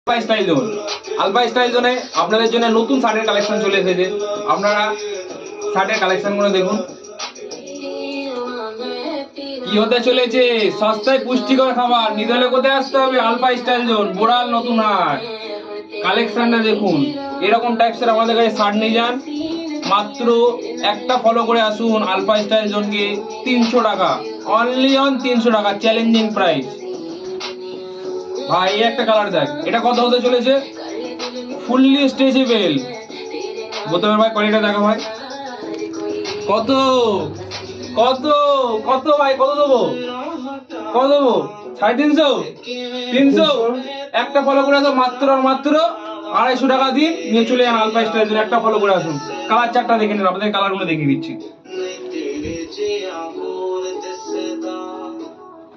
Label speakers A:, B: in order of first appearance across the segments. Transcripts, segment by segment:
A: Style zone. Alpha style জোনে আপনাদের জন্য নতুন শার্টের কালেকশন চলে এসেছে। আপনারা শার্টের কালেকশনগুলো দেখুন কি হতে চলেছে। সস্তায় পুষ্টিকর খাবার নিতে হলে কোথায় আসতে হবে? আলফা স্টাইল জোন, বোড়াল নতুন হাট। কালেকশনটা দেখুন, এরকম টাইপসের আমাদের কাছে শার্ট নিয়ে যান। মাত্র একটা ফলো করে আসুন আলফা স্টাইল জোনকে। 300 টাকা, অনলি অন 300 টাকা, চ্যালেঞ্জিং প্রাইস। ভাই এই একটা কালার দেখ, এটা কত হতে চলেছে? Fully stretchable. বোতমের ভাই কোয়ালিটিটা দেখো ভাই, কত কত কত ভাই, কত দেবো? কত দেবো? 350, 300। একটা ফলো করে আসো, মাত্র মাত্র 250 টাকা দিন নিয়ে চলে যান আলফা স্টাইল জোন। একটা ফলো করে আসুন। কালার চারটা দেখে নিন, আপনাদের কালারগুলো দেখিয়ে দিচ্ছি।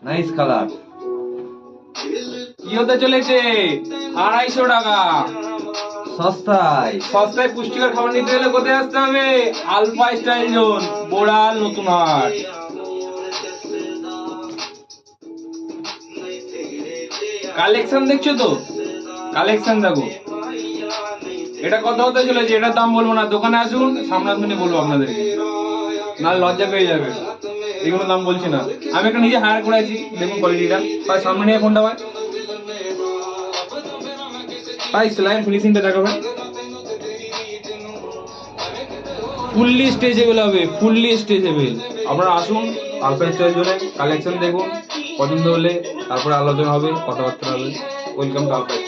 A: Nice colour. কি হতে চলেছে? 250 টাকা,
B: সস্তায়।
A: সস্তায় পুষ্টিকর খাবার নিতে হলে কোথায় আসতে হবে? আলফা স্টাইল জোন, বোড়াল নতুন হাট। কালেকশন দেখছো তো? কালেকশন দেখো, এটা কত হতে চলেছে? এটার দাম বলবো না, দোকানে আসুন, সামনাসামনি বলবো আপনাদেরকে, না লজ্জা পেয়ে যাবে। এগুলো দাম বলছি না, আমি একটা নিজে হায়ার করেছি। দেখুন কোয়ালিটিটা ভাই, সামনে নিয়ে ফোনটা ভাই, ভাই সেলাই ফিনিশিংটা দেখো ভাই, ফুললি স্ট্রেচেবল হবে, ফুললি স্ট্রেচেবল। আপনারা আসুন আলফা স্টাইল জোনে, কালেকশন দেখুন, পছন্দ হলে তারপরে আলোচনা হবে, কথাবার্তা হবে। Welcome to alpha.